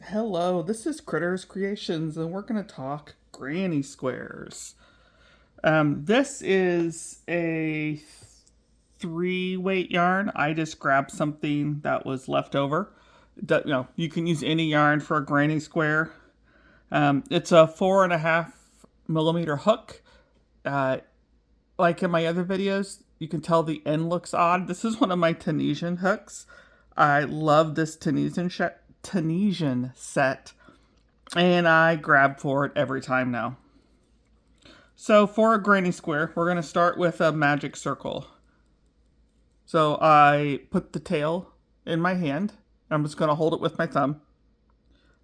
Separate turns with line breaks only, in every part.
Hello, this is Critters Creations, and we're going to talk granny squares. This is a 3 weight yarn. I just grabbed something that was left over. You can use any yarn for a granny square. It's a 4.5 millimeter hook. Uh, like in my other videos, you can tell the end looks odd. This is one of my Tunisian hooks. I love this Tunisian set, and I grab for it every time now. So for a granny square, we're going to start with a magic circle. So I put the tail in my hand. I'm just going to hold it with my thumb.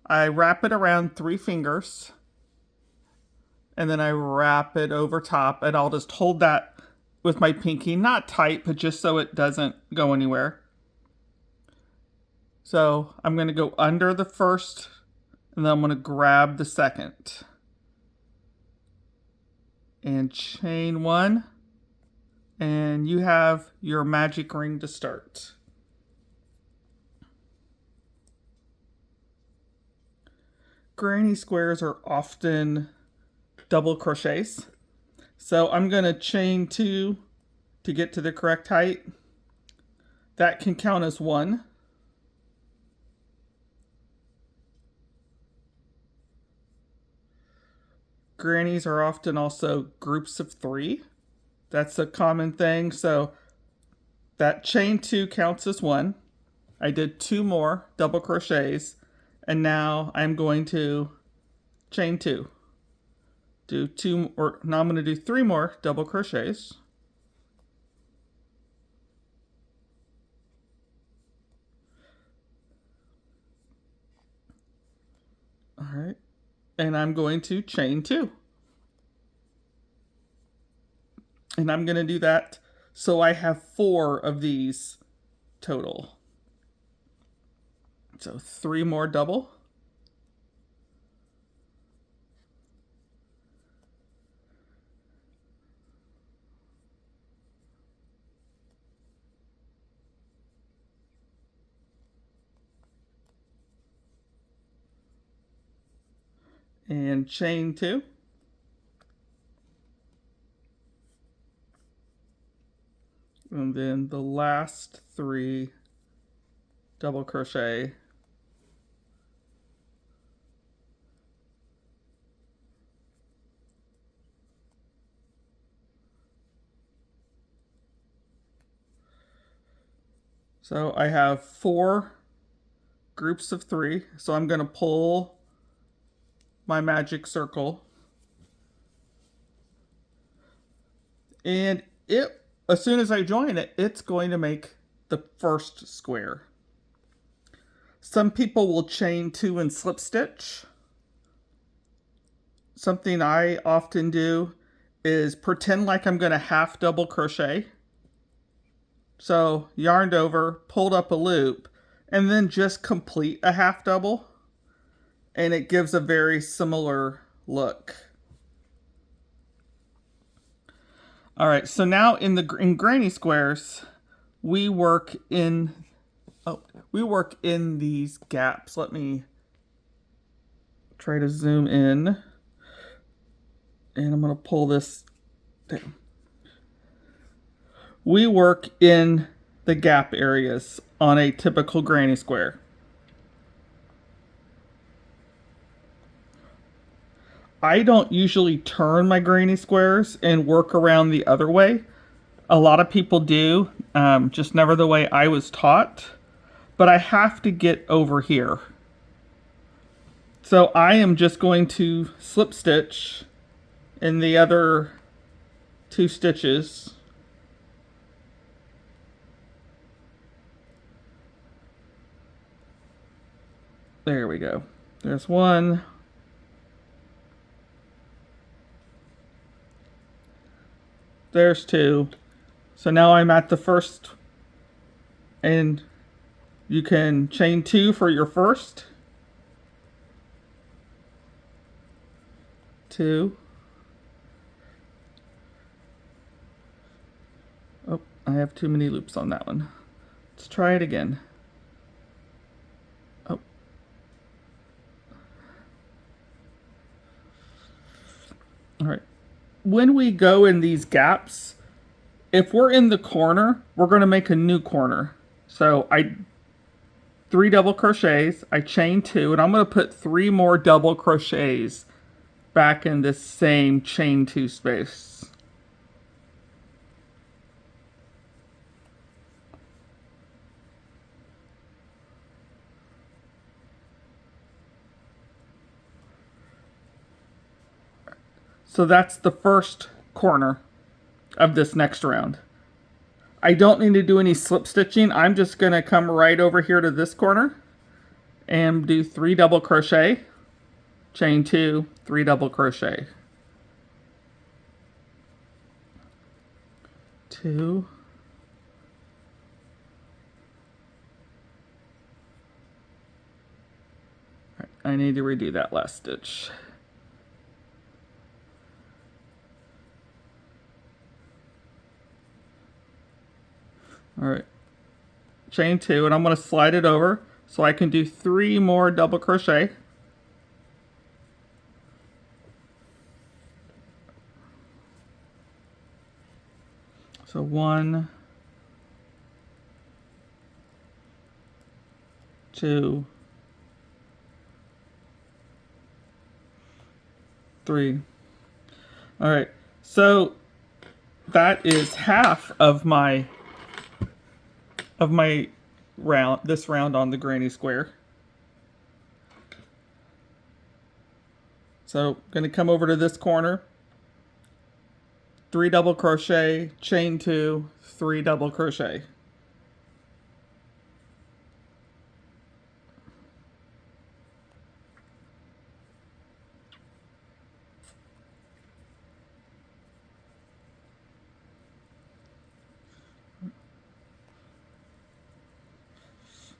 I wrap it around 3 fingers, and then I wrap it over top, and I'll just hold that with my pinky, not tight, but just so it doesn't go anywhere. So I'm going to go under the first, and then I'm going to grab the second. And chain one, and you have your magic ring to start. Granny squares are often double crochets, so I'm going to chain 2 to get to the correct height. That can count as 1. Grannies are often also groups of 3. That's a common thing, so that chain 2 counts as 1. I did 2 more double crochets, and now I'm going to chain 2. Do 2, or now I'm going to do 3 more double crochets. All right, and I'm going to chain 2. And I'm going to do that so I have 4 of these total. So 3 more double. And chain 2. And then the last 3 double crochet. So I have 4 groups of 3. So I'm going to pull my magic circle. And as soon as I join it, it's going to make the first square. Some people will chain 2 and slip stitch. Something I often do is pretend like I'm going to half double crochet. So yarned over, pulled up a loop, and then just complete a half double, and it gives a very similar look. All right, so now in granny squares, we work in these gaps. Let me try to zoom in, and I'm going to pull this down. We work in the gap areas on a typical granny square. I don't usually turn my granny squares and work around the other way. A lot of people do, just never the way I was taught. But I have to get over here. So I am just going to slip stitch in the other 2 stitches. There we go. There's 1. There's 2. So now I'm at the first, and you can chain 2 for your first. 2. Oh, I have too many loops on that one. Let's try it again. Oh. All right. When we go in these gaps, if we're in the corner, we're going to make a new corner. So I 3 double crochets, I chain 2, and I'm going to put 3 more double crochets back in this same chain 2 space. So that's the first corner of this next round. I don't need to do any slip stitching. I'm just going to come right over here to this corner and do 3 double crochet, chain 2, 3 double crochet. 2. I need to redo that last stitch. All right, chain 2, and I'm going to slide it over so I can do 3 more double crochet. So 1, 2, 3. All right, so that is half of my round, this round on the granny square. So going to come over to this corner, 3 double crochet, chain 2, 3 double crochet.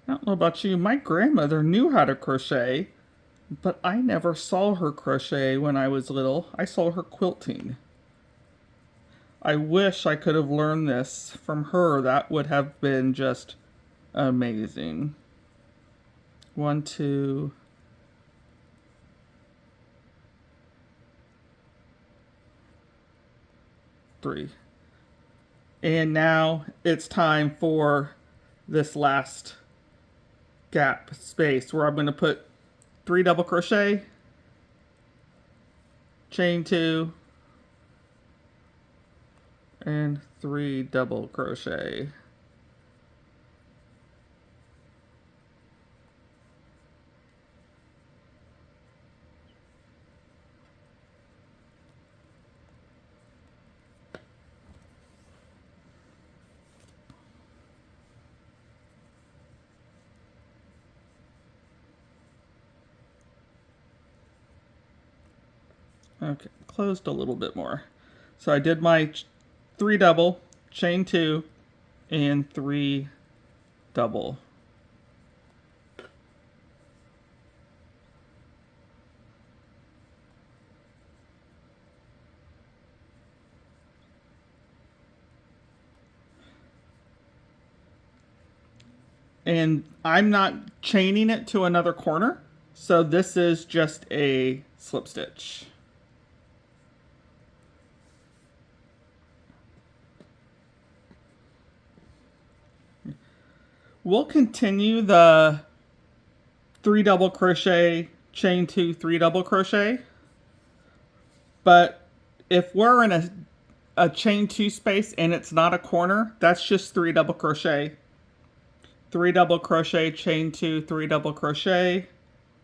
I don't know about you, my grandmother knew how to crochet, but I never saw her crochet when I was little. I saw her quilting. I wish I could have learned this from her. That would have been just amazing. 1, 2, 3. And now it's time for this last gap space where I'm going to put 3 double crochet, chain 2, and 3 double crochet. Okay, closed a little bit more. So I did my 3 double, chain 2, and 3 double. And I'm not chaining it to another corner, so this is just a slip stitch. We'll continue the 3 double crochet, chain 2, 3 double crochet, but if we're in a chain 2 space and it's not a corner, that's just 3 double crochet. 3 double crochet, chain 2, 3 double crochet,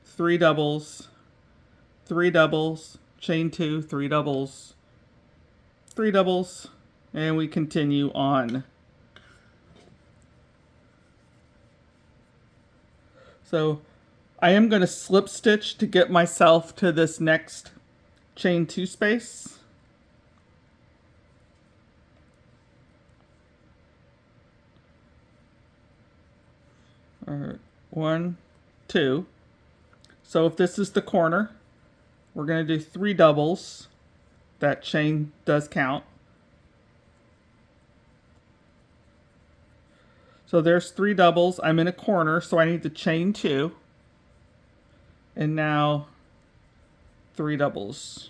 3 doubles, 3 doubles, chain 2, 3 doubles, 3 doubles, and we continue on. So I am going to slip stitch to get myself to this next chain 2 space. All right, 1, 2. So if this is the corner, we're going to do 3 doubles. That chain does count. So there's 3 doubles. I'm in a corner, so I need to chain 2. And now 3 doubles.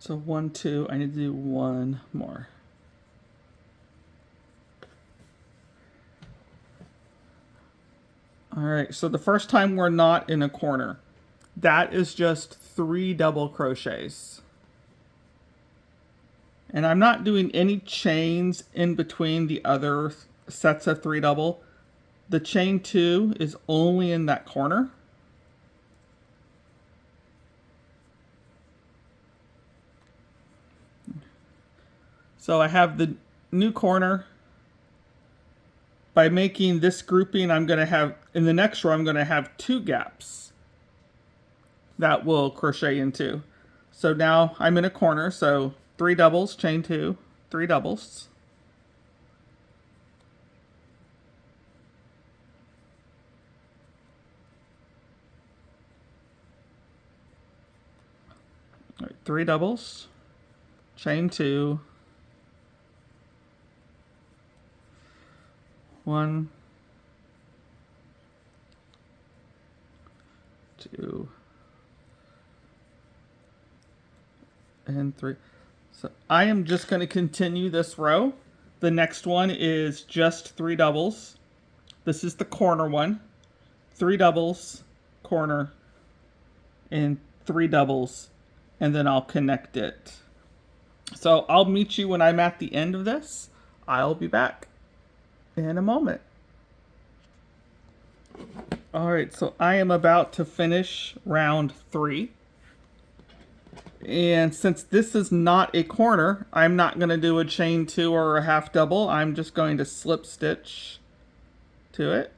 So 1, 2, I need to do one more. All right, so the first time we're not in a corner, that is just 3 double crochets. And I'm not doing any chains in between the other sets of 3 double. The chain 2 is only in that corner. So I have the new corner. By making this grouping, I'm going to have, in the next row, I'm going to have 2 gaps that will crochet into. So now I'm in a corner, so 3 doubles, chain 2, 3 doubles. All right, 3 doubles, chain 2, 1, 2, and 3. So I am just going to continue this row. The next one is just 3 doubles. This is the corner one. 3 doubles, corner, and 3 doubles, and then I'll connect it. So I'll meet you when I'm at the end of this. I'll be back in a moment. All right, so I am about to finish round 3. And since this is not a corner, I'm not going to do a chain 2 or a half double. I'm just going to slip stitch to it.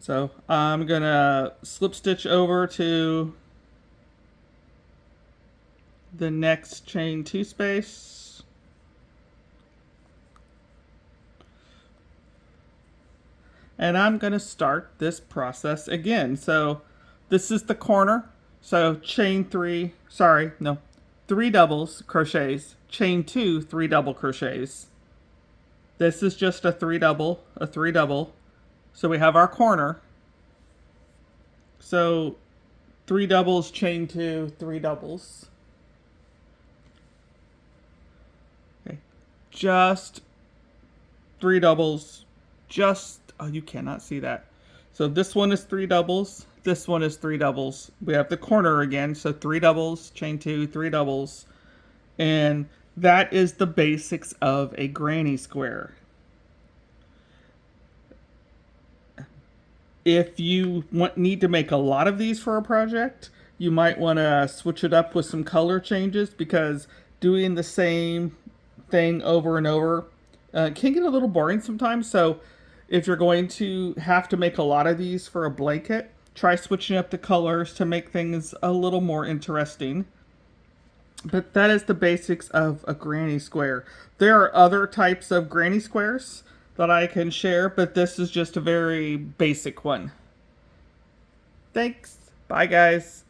So I'm going to slip stitch over to the next chain 2 space. And I'm going to start this process again. So this is the corner. So chain 3, 3 doubles crochets, chain 2, 3 double crochets. This is just a 3 double, a 3 double. So we have our corner. So 3 doubles, chain 2, 3 doubles. Okay. Just 3 doubles, oh, you cannot see that. So this one is 3 doubles, this one is 3 doubles. We have the corner again, so 3 doubles, chain 2, 3 doubles. And that is the basics of a granny square. If you need to make a lot of these for a project, you might want to switch it up with some color changes, because doing the same thing over and over can get a little boring sometimes. So if you're going to have to make a lot of these for a blanket, try switching up the colors to make things a little more interesting. But that is the basics of a granny square. There are other types of granny squares that I can share, but this is just a very basic one. Thanks. Bye, guys.